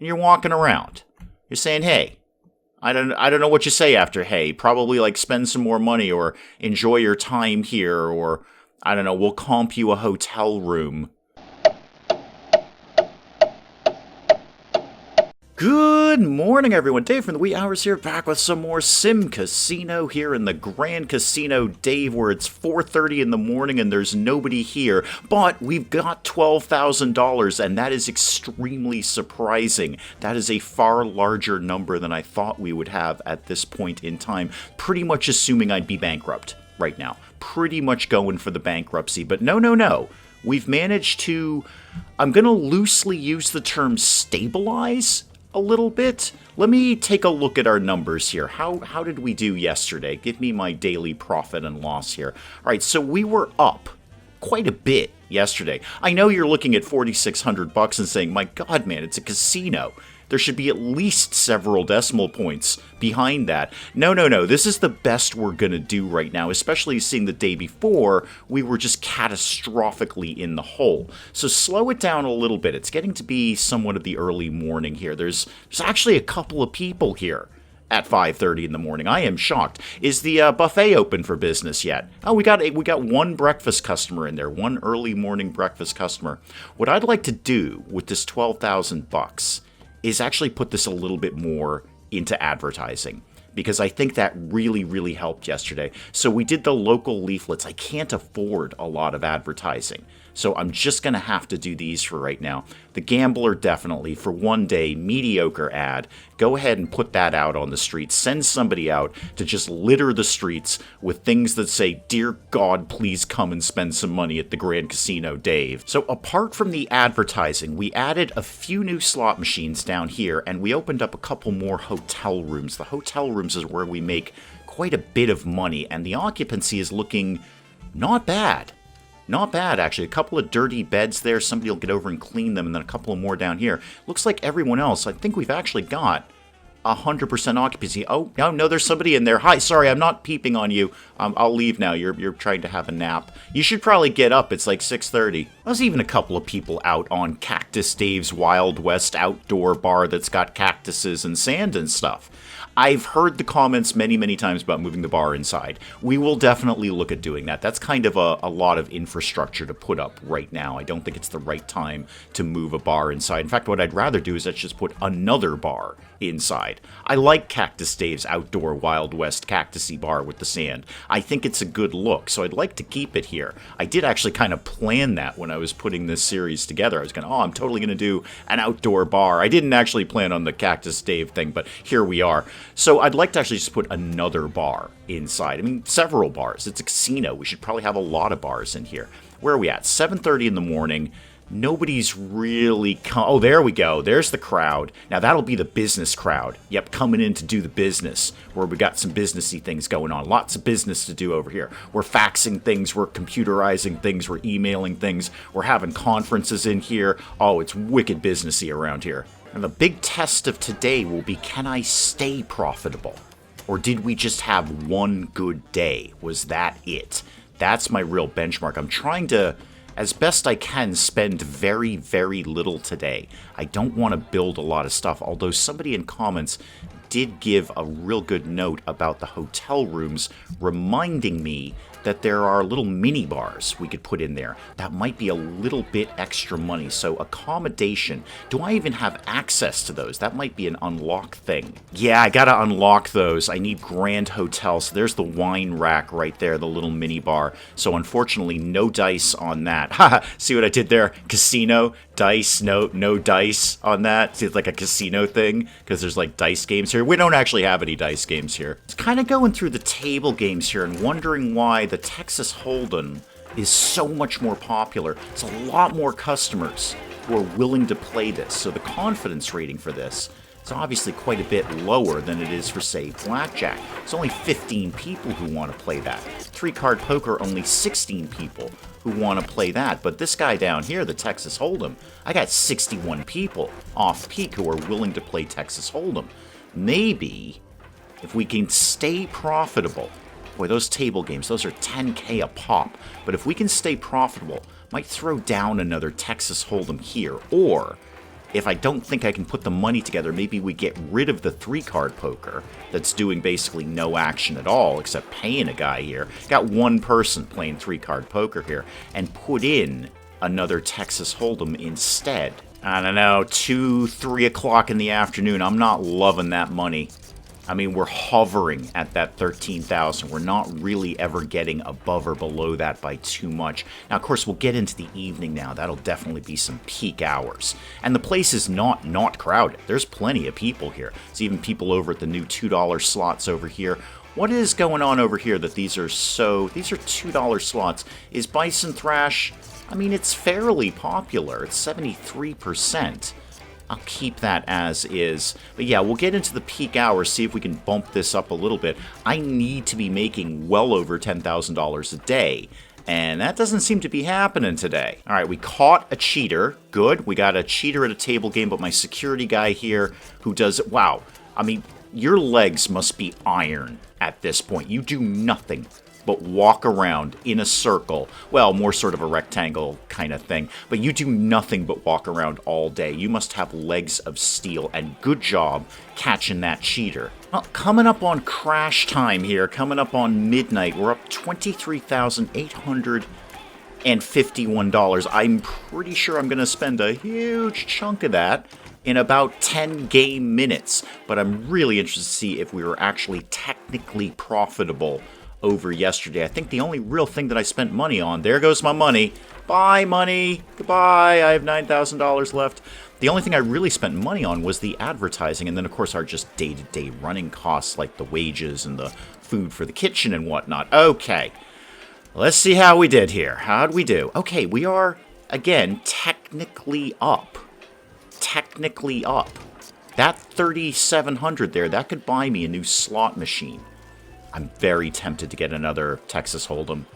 and you're walking around. You're saying, hey, I don't know what you say after hey. Probably like spend some more money or enjoy your time here, or I don't know, we'll comp you a hotel room. Good morning, everyone. Dave from the wee hours here, back with some more SimCasino here in the Grand Casino Dave, where it's 4:30 in the morning and there's nobody here. But we've got $12,000, and that is extremely surprising. That is a far larger number than I thought we would have at this point in time. Pretty much assuming I'd be bankrupt right now. Pretty much going for the bankruptcy. But no. We've managed to, I'm going to loosely use the term stabilize a little bit. Let me take a look at our numbers here. How did we do yesterday? Give me my daily profit and loss here. All right, so we were up quite a bit yesterday. I know you're looking at $4,600 and saying, my God, man, it's a casino. There should be at least several decimal points behind that. No. This is the best we're going to do right now, especially seeing the day before we were just catastrophically in the hole. So slow it down a little bit. It's getting to be somewhat of the early morning here. There's actually a couple of people here at 5:30 in the morning. I am shocked. Is the buffet open for business yet? Oh, we got one breakfast customer in there, one early morning breakfast customer. What I'd like to do with this $12,000 is actually put this a little bit more into advertising, because I think that really helped yesterday. So we did the local leaflets. I can't afford a lot of advertising, so I'm just going to have to do these for right now. The Gambler, definitely, for one day, mediocre ad. Go ahead and put that out on the streets. Send somebody out to just litter the streets with things that say, "Dear God, please come and spend some money at the Grand Casino, Dave." So apart from the advertising, we added a few new slot machines down here, and we opened up a couple more hotel rooms. The hotel rooms is where we make quite a bit of money, and the occupancy is looking not bad. Not bad, actually. A couple of dirty beds there. Somebody will get over and clean them, and then a couple of more down here. Looks like everyone else, I think we've actually got 100% occupancy. Oh, no, there's somebody in there. Hi, sorry, I'm not peeping on you. I'll leave now. You're trying to have a nap. You should probably get up. It's like 6:30. There's even a couple of people out on Cactus Dave's Wild West outdoor bar that's got cactuses and sand and stuff. I've heard the comments many times about moving the bar inside. We will definitely look at doing that. That's kind of a lot of infrastructure to put up right now. I don't think it's the right time to move a bar inside. In fact, what I'd rather do is let's just put another bar inside. I like Cactus Dave's outdoor Wild West cactusy bar with the sand. I think it's a good look, so I'd like to keep it here. I did actually kind of plan that when I was putting this series together. I was going to, I'm totally going to do an outdoor bar. I didn't actually plan on the Cactus Dave thing, but here we are. So I'd like to actually just put another bar inside. I mean, several bars. It's a casino. We should probably have a lot of bars in here. Where are we at? 7:30 in the morning. Nobody's really oh, there we go. There's the crowd. Now, that'll be the business crowd. Yep, coming in to do the business, where we got some businessy things going on. Lots of business to do over here. We're faxing things. We're computerizing things. We're emailing things. We're having conferences in here. Oh, it's wicked businessy around here. And the big test of today will be, can I stay profitable? Or did we just have one good day? Was that it? That's my real benchmark. I'm trying to, as best I can, spend very little today. I don't want to build a lot of stuff, although somebody in comments did give a real good note about the hotel rooms, reminding me that there are little mini bars we could put in there. That might be a little bit extra money. So accommodation, do I even have access to those? That might be an unlock thing. Yeah, I gotta unlock those. I need Grand Hotel. So there's the wine rack right there, the little mini bar. So unfortunately, no dice on that. Haha, see what I did there? Casino, dice, no dice on that. See, it's like a casino thing, because there's like dice games here. We don't actually have any dice games here. It's kind of going through the table games here and wondering why the Texas Hold'em is so much more popular. It's a lot more customers who are willing to play this. So the confidence rating for this is obviously quite a bit lower than it is for, say, blackjack. It's only 15 people who want to play that. 3-card poker, only 16 people who want to play that. But this guy down here, the Texas Hold'em, I got 61 people off peak who are willing to play Texas Hold'em. Maybe if we can stay profitable. Boy, those table games, those are $10K a pop. But if we can stay profitable, might throw down another Texas Hold'em here. Or if I don't think I can put the money together, maybe we get rid of the 3-card poker that's doing basically no action at all except paying a guy here. Got one person playing 3-card poker here, and put in another Texas Hold'em instead. I don't know, 2, 3 o'clock in the afternoon. I'm not loving that money. I mean, we're hovering at that 13,000. We're not really ever getting above or below that by too much. Now, of course, we'll get into the evening now. That'll definitely be some peak hours. And the place is not crowded. There's plenty of people here. There's even people over at the new $2 slots over here. What is going on over here that these are $2 slots? Is Bison Thrash, I mean, it's fairly popular. It's 73%. I'll keep that as is. But yeah, we'll get into the peak hours, see if we can bump this up a little bit. I need to be making well over $10,000 a day, and that doesn't seem to be happening today. All right, we caught a cheater. Good. We got a cheater at a table game, but my security guy here who does... Wow. I mean, your legs must be iron at this point. You do nothing but walk around in a circle. Well, more sort of a rectangle kind of thing. But you do nothing but walk around all day. You must have legs of steel, and good job catching that cheater. Well, coming up on crash time here, coming up on midnight, we're up $23,851. I'm pretty sure I'm going to spend a huge chunk of that in about 10 game minutes. But I'm really interested to see if we were actually technically profitable over yesterday. I think the only real thing that I spent money on, there goes my money. Bye, money. Goodbye. I have $9,000 left. The only thing I really spent money on was the advertising, and then, of course, our just day-to-day running costs, like the wages and the food for the kitchen and whatnot. Okay. Let's see how we did here. How'd we do? Okay, we are, again, technically up. Technically up. That 3,700 there, that could buy me a new slot machine. I'm very tempted to get another Texas Hold'em.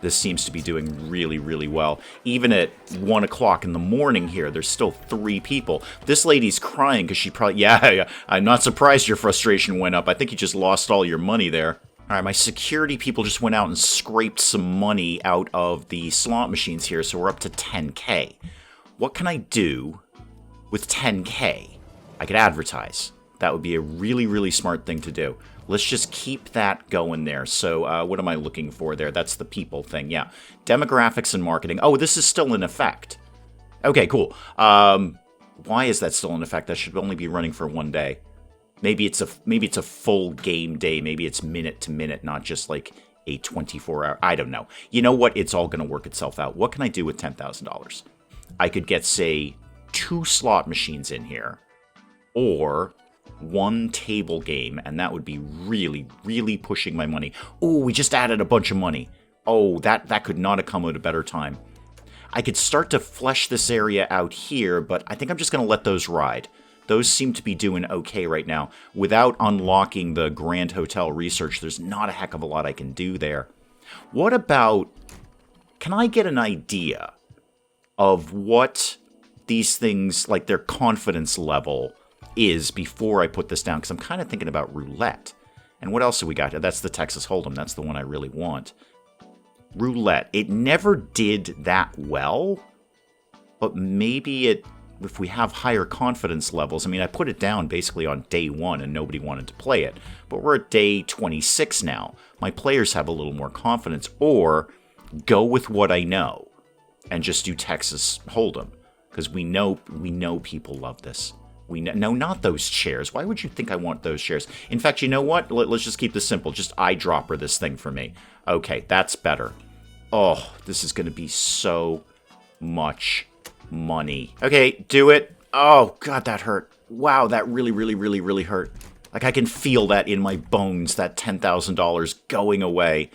This seems to be doing really, really well. Even at 1 o'clock in the morning here, there's still 3 people. This lady's crying because she probably... Yeah, I'm not surprised your frustration went up. I think you just lost all your money there. All right, my security people just went out and scraped some money out of the slot machines here, so we're up to 10K. What can I do with 10K? I could advertise. That would be a really, really smart thing to do. Let's just keep that going there. So what am I looking for there? That's the people thing, yeah. Demographics and marketing. Oh, this is still in effect. Okay, cool. Why is that still in effect? That should only be running for 1 day. Maybe it's a full game day. Maybe it's minute to minute, not just like a 24-hour. I don't know. You know what? It's all going to work itself out. What can I do with $10,000? I could get, say, 2 slot machines in here, or 1 table game, and that would be really, really pushing my money. Oh, we just added a bunch of money. Oh, that could not have come at a better time. I could start to flesh this area out here, but I think I'm just going to let those ride. Those seem to be doing okay right now. Without unlocking the Grand Hotel research, there's not a heck of a lot I can do there. What about... Can I get an idea of what these things, like their confidence level, is before I put this down? Because I'm kind of thinking about roulette. And what else have we got? That's the Texas Hold'em. That's the one I really want. Roulette. It never did that well, but maybe if we have higher confidence levels. I mean, I put it down basically on day 1 and nobody wanted to play it. But we're at day 26 now. My players have a little more confidence. Or go with what I know and just do Texas Hold'em. Because we know people love this. No, not those chairs. Why would you think I want those chairs? In fact, you know what? Let's just keep this simple. Just eyedropper this thing for me. Okay, that's better. Oh, this is going to be so much money. Okay, do it. Oh, God, that hurt. Wow, that really, really, really, really hurt. Like, I can feel that in my bones, that $10,000 going away.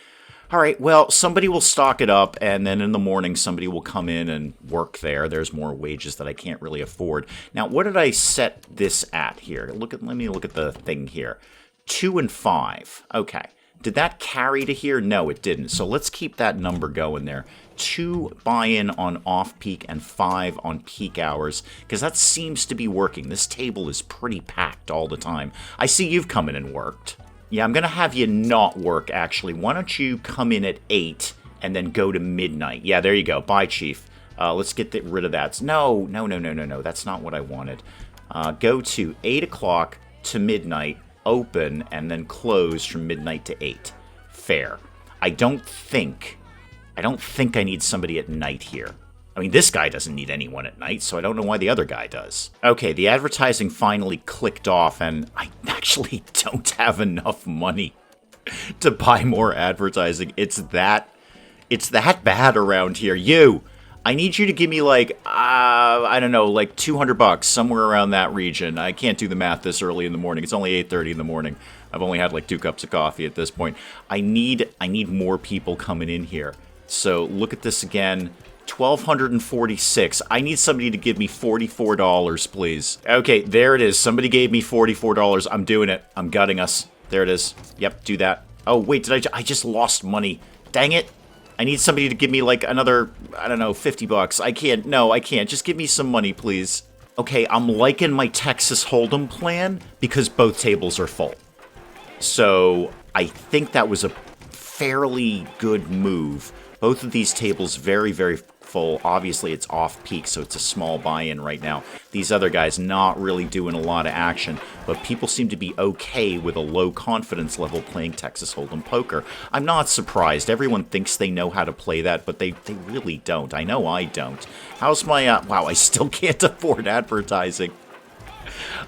All right, well, somebody will stock it up, and then in the morning, somebody will come in and work there. There's more wages that I can't really afford. Now, what did I set this at here? Let me look at the thing here. 2 and 5. Okay. Did that carry to here? No, it didn't. So let's keep that number going there. 2 buy-in on off-peak and 5 on peak hours, because that seems to be working. This table is pretty packed all the time. I see you've come in and worked. Yeah, I'm going to have you not work, actually. Why don't you come in at 8 and then go to midnight? Yeah, there you go. Bye, Chief. Let's get rid of that. No. That's not what I wanted. Go to 8 o'clock to midnight, open, and then close from midnight to 8. Fair. I don't think I need somebody at night here. I mean, this guy doesn't need anyone at night, so I don't know why the other guy does. Okay, the advertising finally clicked off, and I actually don't have enough money to buy more advertising. It's that bad around here. I need you to give me like, I don't know, like $200, somewhere around that region. I can't do the math this early in the morning. It's only 8:30 in the morning. I've only had like 2 cups of coffee at this point. I need more people coming in here. So look at this again. 1,246. I need somebody to give me $44, please. Okay, there it is. Somebody gave me $44. I'm doing it. I'm gutting us. There it is. Yep, do that. Oh, wait, I just lost money. Dang it. I need somebody to give me like another, I don't know, $50. I can't. No, I can't. Just give me some money, please. Okay, I'm liking my Texas Hold'em plan because both tables are full. So I think that was a fairly good move. Both of these tables very, very full. Obviously, it's off-peak, so it's a small buy-in right now. These other guys not really doing a lot of action, but people seem to be okay with a low confidence level playing Texas Hold'em poker. I'm not surprised. Everyone thinks they know how to play that, but they really don't. I know I don't. How's my... wow, I still can't afford advertising.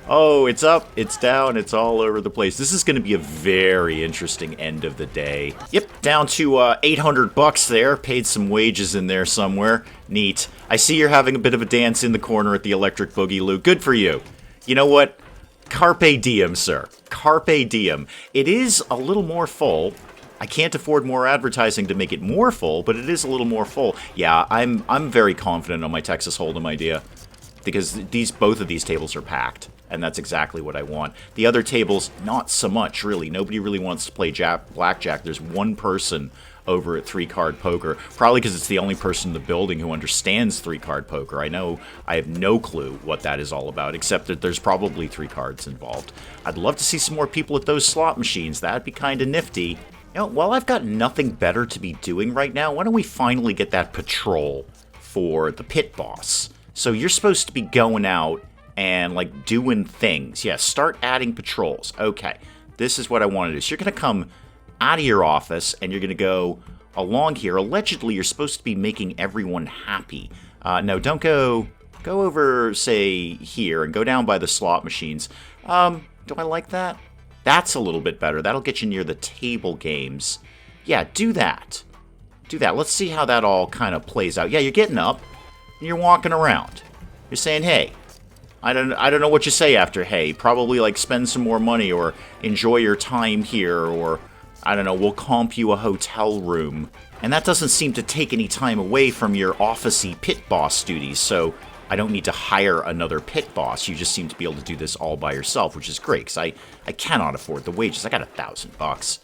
Oh, it's up, it's down, it's all over the place. This is going to be a very interesting end of the day. Yep, down to $800 there. Paid some wages in there somewhere. Neat. I see you're having a bit of a dance in the corner at the Electric Boogaloo. Good for you. You know what? Carpe diem, sir. Carpe diem. It is a little more full. I can't afford more advertising to make it more full, but it is a little more full. Yeah, I'm very confident on my Texas Hold'em idea. Because both of these tables are packed, and that's exactly what I want. The other tables, not so much, really. Nobody really wants to play blackjack. There's one person over at 3-card poker, probably because it's the only person in the building who understands 3-card poker. I have no clue what that is all about, except that there's probably 3 cards involved. I'd love to see some more people at those slot machines. That'd be kind of nifty. You know, while I've got nothing better to be doing right now, why don't we finally get that patrol for the pit boss? So you're supposed to be going out and, like, doing things. Yeah, start adding patrols. Okay, this is what I want to do. So you're going to come out of your office, and you're going to go along here. Allegedly, you're supposed to be making everyone happy. No, don't go over, say, here, and go down by the slot machines. Do I like that? That's a little bit better. That'll get you near the table games. Yeah, do that. Do that. Let's see how that all kind of plays out. Yeah, you're getting up. And you're walking around. You're saying, hey. I don't know what you say after hey. Probably like spend some more money or enjoy your time here or I don't know, we'll comp you a hotel room. And that doesn't seem to take any time away from your office-y pit boss duties, so I don't need to hire another pit boss. You just seem to be able to do this all by yourself, which is great, because I cannot afford the wages. I got $1,000.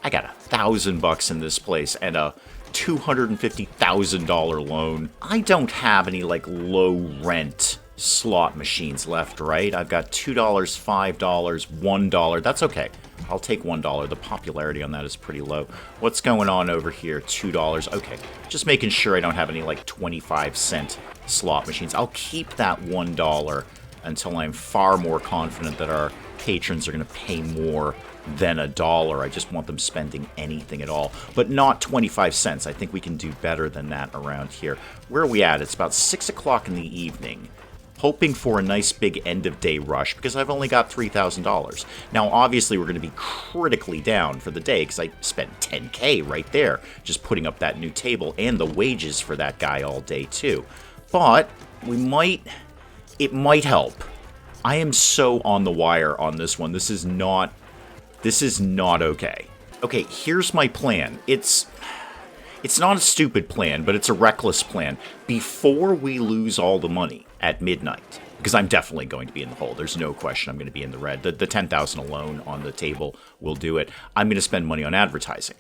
I got $1,000 in this place and a $250,000 loan. I don't have any, like, low-rent slot machines left, right? I've got $2, $5, $1. That's okay. I'll take $1. The popularity on that is pretty low. What's going on over here? $2. Okay. Just making sure I don't have any, like, 25-cent slot machines. I'll keep that $1 until I'm far more confident that our patrons are going to pay more than $1. I just want them spending anything at all. But not 25 cents. I think we can do better than that around here. Where are we at? It's about 6 o'clock in the evening. Hoping for a nice big end-of-day rush because I've only got $3,000. Now, obviously, we're going to be critically down for the day because I spent $10K right there just putting up that new table and the wages for that guy all day, too. But it might help. I am so on the wire on this one. This is not okay. Okay, here's my plan. It's not a stupid plan, but it's a reckless plan. Before we lose all the money at midnight, because I'm definitely going to be in the hole. There's no question I'm going to be in the red. The $10,000 alone on the table will do it. I'm going to spend money on advertising.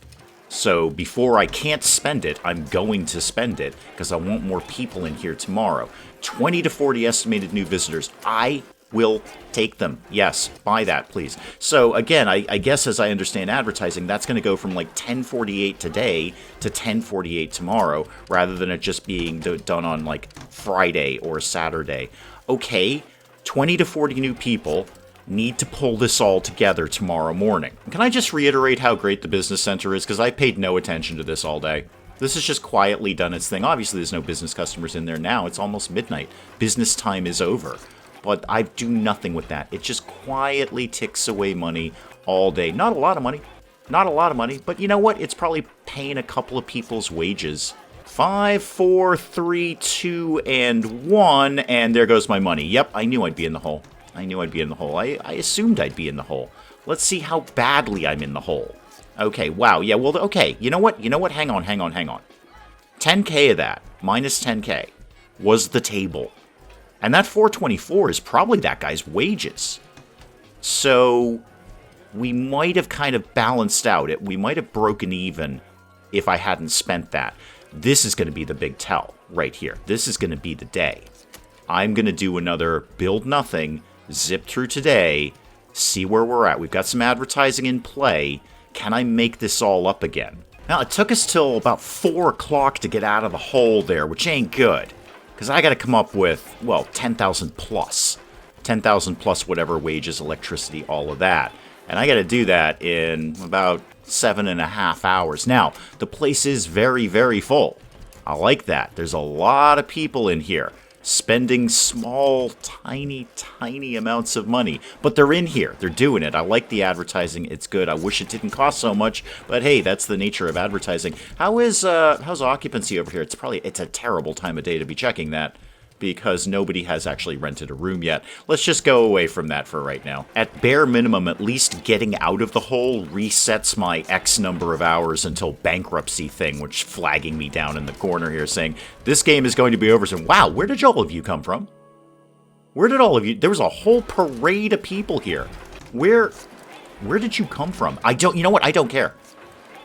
So before I can't spend it, I'm going to spend it because I want more people in here tomorrow. 20 to 40 estimated new visitors. I will take them. Yes, buy that, please. So again, I guess as I understand advertising, that's going to go from like 1048 today to 1048 tomorrow, rather than it just being done on like Friday or Saturday. Okay, 20 to 40 new people need to pull this all together tomorrow morning. Can I just reiterate how great the business center is? Because I paid no attention to this all day. This has just quietly done its thing. Obviously, there's no business customers in there now. It's almost midnight. Business time is over. But I do nothing with that. It just quietly ticks away money all day. Not a lot of money. Not a lot of money. But you know what? It's probably paying a couple of people's wages. 5, 4, 3, 2, and 1. And there goes my money. Yep, I knew I'd be in the hole. I knew I'd be in the hole. I assumed I'd be in the hole. Let's see how badly I'm in the hole. Okay, wow. Yeah, well, okay. You know what? Hang on. 10K of that, minus 10K, was the table. And that 424 is probably that guy's wages. So we might have kind of balanced out. We might have broken even if I hadn't spent that. This is going to be the big tell right here. This is going to be the day. I'm going to do another build nothing, zip through today, see where we're at. We've got some advertising in play. Can I make this all up again? Now, it took us till about 4 o'clock to get out of the hole there, which ain't good. Because I got to come up with, well, 10,000 plus. 10,000 plus whatever wages, electricity, all of that. And I got to do that in about 7.5 hours. Now, the place is very, very full. I like that. There's a lot of people in here spending small, tiny amounts of money. But they're in here. They're doing it. I like the advertising. It's good. I wish it didn't cost so much. But hey, that's the nature of advertising. How's occupancy over here? It's a terrible time of day to be checking that, because nobody has actually rented a room yet. Let's just go away from that for right now. At bare minimum, at least getting out of the hole resets my X number of hours until bankruptcy thing, which flagging me down in the corner here saying, this game is going to be over soon. Wow, where did all of you come from? Where did all of you... There was a whole parade of people here. Where did you come from? You know what? I don't care.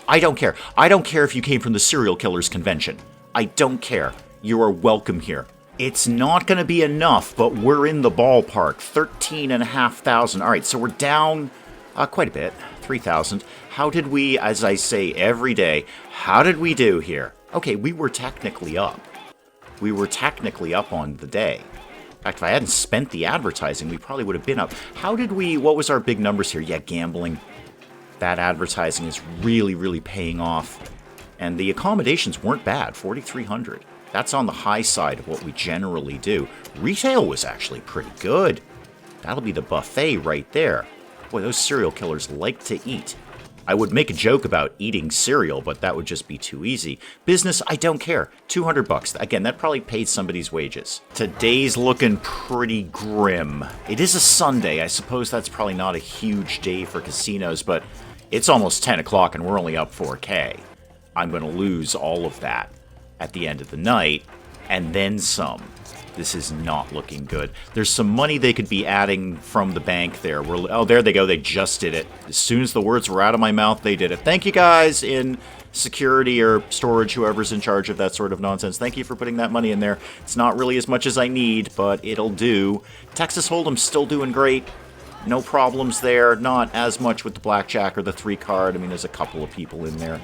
I don't care. I don't care if you came from the Serial Killers Convention. I don't care. You are welcome here. It's not going to be enough, but we're in the ballpark. 13,500. All right, so we're down quite a bit. 3,000. How did we, as I say every day, how did we do here? Okay, we were technically up. We were technically up on the day. In fact, if I hadn't spent the advertising, we probably would have been up. How did we, what was our big numbers here? Yeah, gambling. That advertising is really, really paying off. And the accommodations weren't bad, 4,300. That's on the high side of what we generally do. Retail was actually pretty good. That'll be the buffet right there. Boy, those serial killers like to eat. I would make a joke about eating cereal, but that would just be too easy. Business, I don't care. $200. Again, that probably paid somebody's wages. Today's looking pretty grim. It is a Sunday. I suppose that's probably not a huge day for casinos, but it's almost 10 o'clock and we're only up 4K. I'm going to lose all of that at the end of the night, and then some. This is not looking good. There's some money they could be adding from the bank there. Oh, there they go. They just did it. As soon as the words were out of my mouth, they did it. Thank you guys in security or storage, whoever's in charge of that sort of nonsense. Thank you for putting that money in there. It's not really as much as I need, but it'll do. Texas Hold'em's still doing great. No problems there. Not as much with the blackjack or the 3-card. I mean, there's a couple of people in there.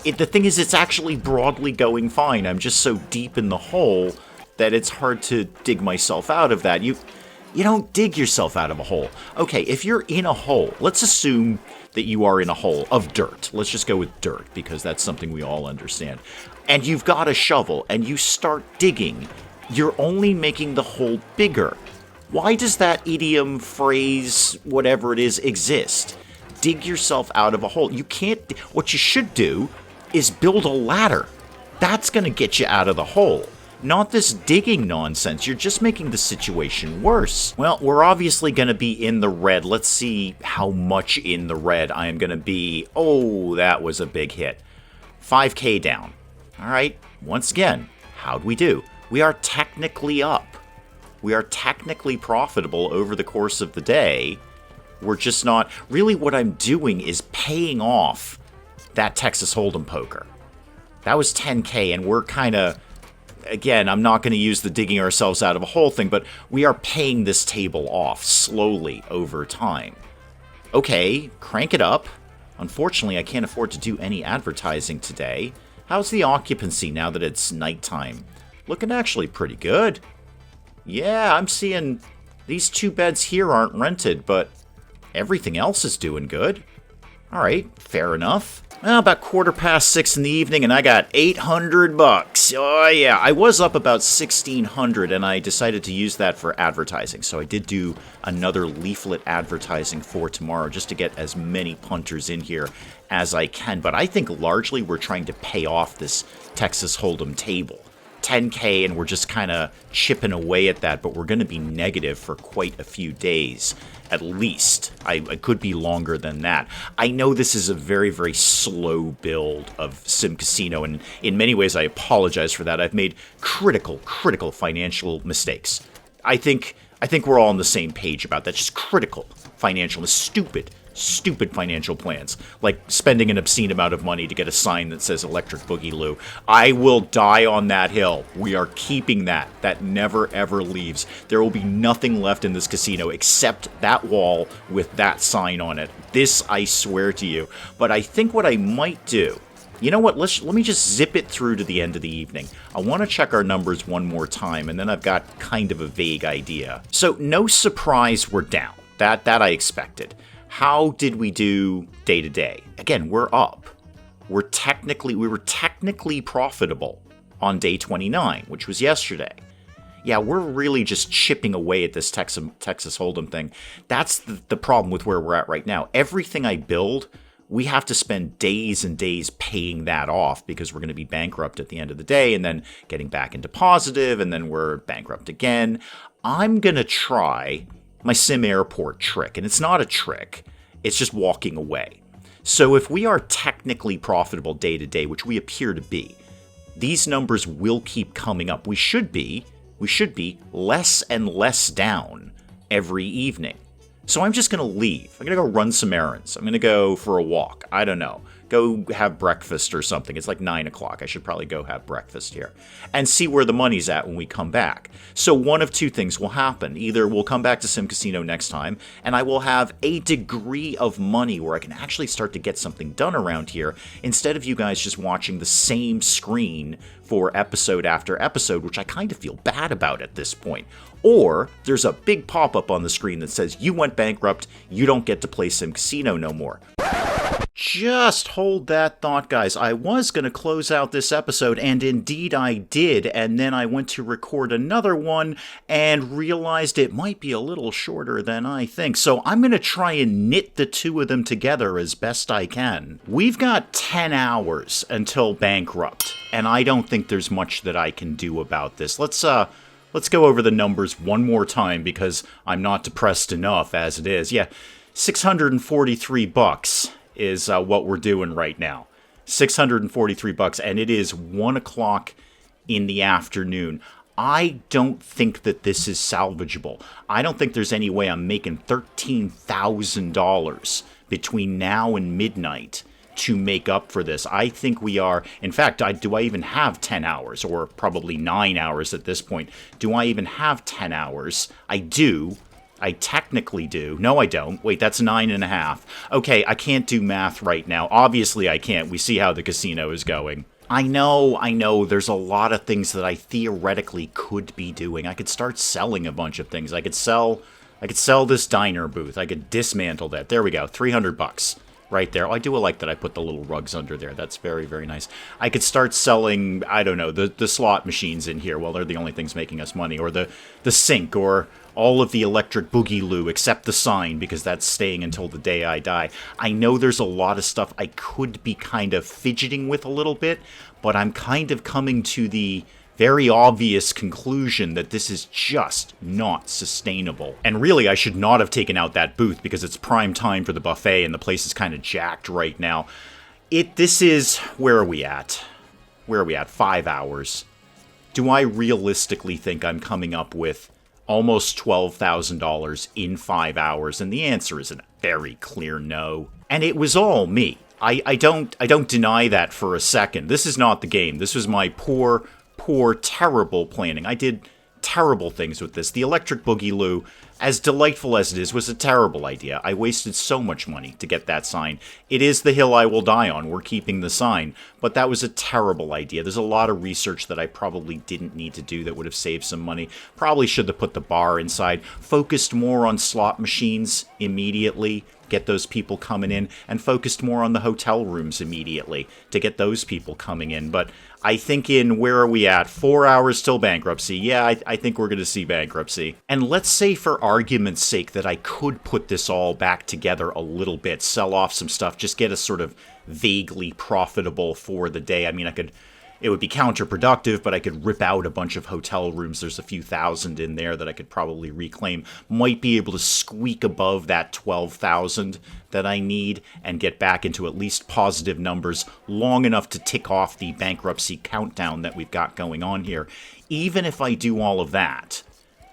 The thing is, it's actually broadly going fine. I'm just so deep in the hole that it's hard to dig myself out of that. You don't dig yourself out of a hole. Okay, if you're in a hole, let's assume that you are in a hole of dirt. Let's just go with dirt, because that's something we all understand. And you've got a shovel, and you start digging. You're only making the hole bigger. Why does that idiom, phrase, whatever it is, exist? Dig yourself out of a hole. You can't... What you should do is build a ladder. That's going to get you out of the hole. Not this digging nonsense. You're just making the situation worse. Well, we're obviously going to be in the red. Let's see how much in the red I am going to be. Oh, that was a big hit. 5K down. All right, once again, how'd we do? We are technically up. We are technically profitable over the course of the day. We're just not... Really what I'm doing is paying off that Texas Hold'em poker. That was 10K, and we're kind of... again, I'm not going to use the digging ourselves out of a hole thing, but we are paying this table off slowly over time. Okay, crank it up. Unfortunately, I can't afford to do any advertising today. How's the occupancy now that it's nighttime? Looking actually pretty good. Yeah, I'm seeing these 2 beds here aren't rented, but everything else is doing good. Alright, fair enough. Well, about 6:15 in the evening, and I got $800. Oh yeah, I was up about 1,600, and I decided to use that for advertising. So I did do another leaflet advertising for tomorrow, just to get as many punters in here as I can. But I think largely we're trying to pay off this Texas Hold'em table. 10K, and we're just kind of chipping away at that, but we're going to be negative for quite a few days, at least. I could be longer than that. I know this is a very, very slow build of SimCasino, and in many ways I apologize for that. I've made critical financial mistakes. I think we're all on the same page about that. Just critical financial, stupid financial plans, like spending an obscene amount of money to get a sign that says Electric Boogaloo. I will die on that hill. We are keeping that. That never ever leaves. There will be nothing left in this casino except that wall with that sign on it. This I swear to you. But I think what I might do, you know what, let me just zip it through to the end of the evening. I want to check our numbers one more time, and then I've got kind of a vague idea. So no surprise, we're down. That I expected. How did we do day to day? Again, we're up. We were technically profitable on day 29, which was yesterday. Yeah, we're really just chipping away at this Texas Hold'em thing. That's the problem with where we're at right now. Everything I build, we have to spend days and days paying that off because we're going to be bankrupt at the end of the day and then getting back into positive, and then we're bankrupt again. I'm going to try my Sim Airport trick, and it's not a trick, it's just walking away. So if we are technically profitable day to day, which we appear to be, these numbers will keep coming up. We should be less and less down every evening. So I'm just going to leave. I'm going to go run some errands. I'm going to go for a walk. I don't know. Go have breakfast or something. It's like 9 o'clock. I should probably go have breakfast here. And see where the money's at when we come back. So one of two things will happen. Either we'll come back to SimCasino next time, and I will have a degree of money where I can actually start to get something done around here, instead of you guys just watching the same screen for episode after episode, which I kind of feel bad about at this point. Or there's a big pop-up on the screen that says, you went bankrupt, you don't get to play SimCasino no more. Just hold that thought, guys. I was going to close out this episode, and indeed I did, and then I went to record another one and realized it might be a little shorter than I think. So I'm going to try and knit the two of them together as best I can. We've got 10 hours until bankrupt, and I don't think there's much that I can do about this. Let's go over the numbers one more time because I'm not depressed enough as it is. Yeah, $643 is what we're doing right now. $643, and it is 1 o'clock in the afternoon. I don't think that this is salvageable. I don't think there's any way I'm making $13,000 between now and midnight to make up for this. I think we are, in fact, do I even have 10 hours, or probably 9 hours at this point? Do I even have 10 hours? I do. I technically do. No, I don't. Wait, that's 9.5. Okay, I can't do math right now. Obviously, I can't. We see how the casino is going. I know. There's a lot of things that I theoretically could be doing. I could start selling a bunch of things. I could sell this diner booth. I could dismantle that. There we go. $300 right there. Oh, I do like that I put the little rugs under there. That's very, very nice. I could start selling, I don't know, the slot machines in here. Well, they're the only things making us money. Or the sink, or all of the Electric Boogaloo except the sign, because that's staying until the day I die. I know there's a lot of stuff I could be kind of fidgeting with a little bit, but I'm kind of coming to the very obvious conclusion that this is just not sustainable. And really, I should not have taken out that booth because it's prime time for the buffet and the place is kind of jacked right now. This is, where are we at? 5 hours. Do I realistically think I'm coming up with almost $12,000 in 5 hours? And the answer is a very clear no. And it was all me. I don't deny that for a second. This is not the game. This was my poor poor, terrible planning. I did terrible things with this. The electric boogaloo, as delightful as it is, was a terrible idea. I wasted so much money to get that sign. It is the hill I will die on. We're keeping the sign. But that was a terrible idea. There's a lot of research that I probably didn't need to do that would have saved some money. Probably should have put the bar inside. Focused more on slot machines immediately. Get those people coming in, and focused more on the hotel rooms immediately to get those people coming in. But I think where are we at? 4 hours till bankruptcy. Yeah, I think we're going to see bankruptcy. And let's say for argument's sake that I could put this all back together a little bit, sell off some stuff, just get us sort of vaguely profitable for the day. I mean, it would be counterproductive, but I could rip out a bunch of hotel rooms. There's a few thousand in there that I could probably reclaim. Might be able to squeak above that 12,000 that I need and get back into at least positive numbers long enough to tick off the bankruptcy countdown that we've got going on here. Even if I do all of that,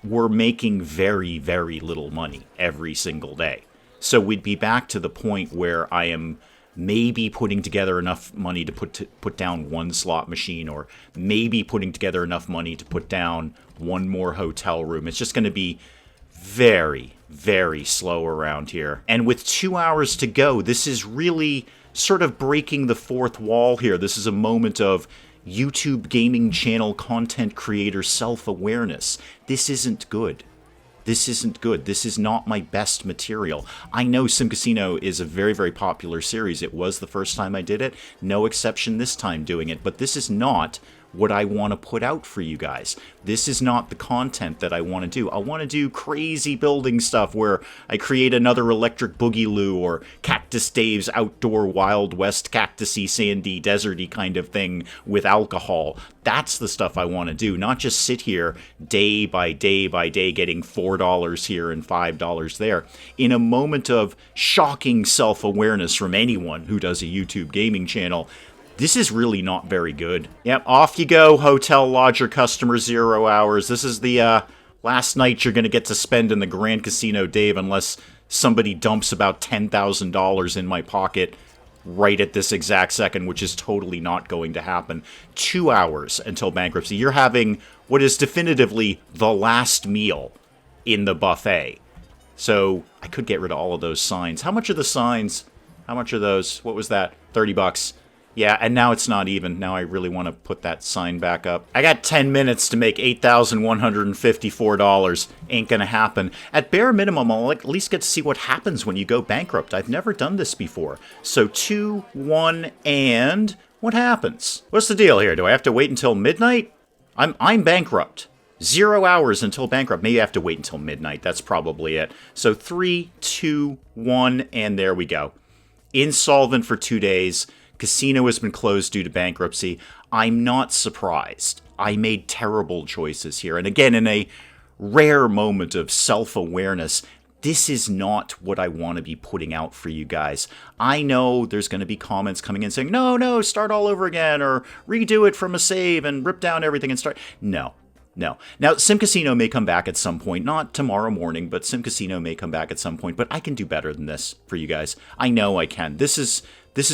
we're making very, very little money every single day. So we'd be back to the point where I am maybe putting together enough money to put down one slot machine, or maybe putting together enough money to put down one more hotel room. It's just going to be very, very slow around here. And with 2 hours to go, this is really sort of breaking the fourth wall here. This is a moment of YouTube gaming channel content creator self-awareness. This isn't good. This isn't good. This is not my best material. I know SimCasino is a very, very popular series. It was the first time I did it. No exception this time doing it. But this is not what I want to put out for you guys. This is not the content that I want to do. I want to do crazy building stuff where I create another electric boogaloo or Cactus Dave's outdoor Wild West cactusy, sandy, deserty kind of thing with alcohol. That's the stuff I want to do, not just sit here day by day by day getting $4 here and $5 there. In a moment of shocking self-awareness from anyone who does a YouTube gaming channel, this is really not very good. Yep, off you go, hotel lodger customer 0 hours. This is the last night you're going to get to spend in the Grand Casino, Dave, unless somebody dumps about $10,000 in my pocket right at this exact second, which is totally not going to happen. 2 hours until bankruptcy. You're having what is definitively the last meal in the buffet. So I could get rid of all of those signs. How much are the signs? How much are those? What was that? $30. Yeah, and now it's not even. Now I really want to put that sign back up. I got 10 minutes to make $8,154. Ain't gonna happen. At bare minimum, I'll at least get to see what happens when you go bankrupt. I've never done this before. So 2, 1, and what happens? What's the deal here? Do I have to wait until midnight? I'm bankrupt. 0 hours until bankrupt. Maybe I have to wait until midnight. That's probably it. So 3, 2, 1, and there we go. Insolvent for 2 days. Casino has been closed due to bankruptcy. I'm not surprised. I made terrible choices here. And again, in a rare moment of self-awareness, this is not what I want to be putting out for you guys. I know there's going to be comments coming in saying, no, start all over again, or redo it from a save and rip down everything and start. No. Now, SimCasino may come back at some point. Not tomorrow morning, but SimCasino may come back at some point. But I can do better than this for you guys. I know I can. This has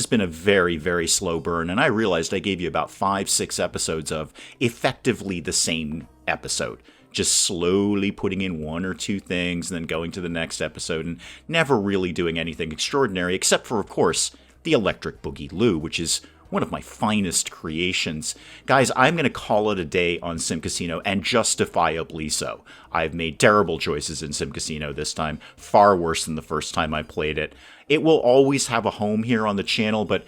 been a very, very slow burn, and I realized I gave you about 5-6 episodes of effectively the same episode. Just slowly putting in 1 or 2 things and then going to the next episode and never really doing anything extraordinary, except for, of course, the Electric Boogaloo, which is one of my finest creations. Guys, I'm going to call it a day on SimCasino, and justifiably so. I've made terrible choices in SimCasino this time, far worse than the first time I played it. It will always have a home here on the channel, but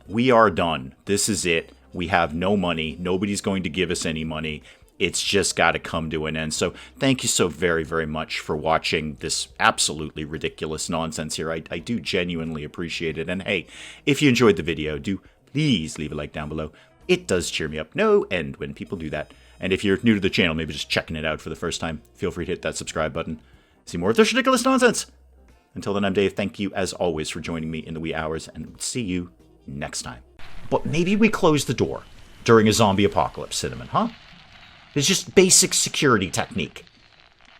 we are done. This is it. We have no money. Nobody's going to give us any money. It's just got to come to an end. So thank you so very, very much for watching this absolutely ridiculous nonsense here. I do genuinely appreciate it. And hey, if you enjoyed the video, do please leave a like down below. It does cheer me up no end when people do that. And if you're new to the channel, maybe just checking it out for the first time, feel free to hit that subscribe button. See more of this ridiculous nonsense. Until then, I'm Dave. Thank you, as always, for joining me in the wee hours, and see you next time. But maybe we close the door during a zombie apocalypse, Cinnamon, huh? It's just basic security technique.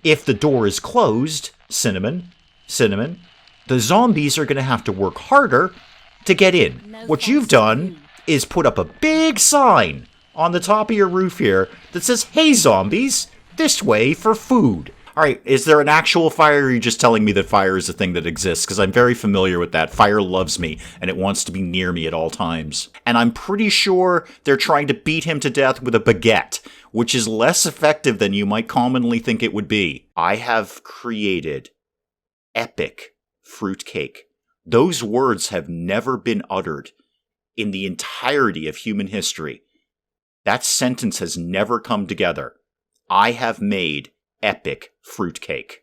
If the door is closed, Cinnamon, the zombies are going to have to work harder to get in. What you've done is put up a big sign on the top of your roof here that says, "Hey zombies, this way for food." Alright, is there an actual fire, or are you just telling me that fire is a thing that exists? Because I'm very familiar with that. Fire loves me, and it wants to be near me at all times. And I'm pretty sure they're trying to beat him to death with a baguette, which is less effective than you might commonly think it would be. I have created epic fruitcake. Those words have never been uttered in the entirety of human history. That sentence has never come together. I have made epic fruitcake.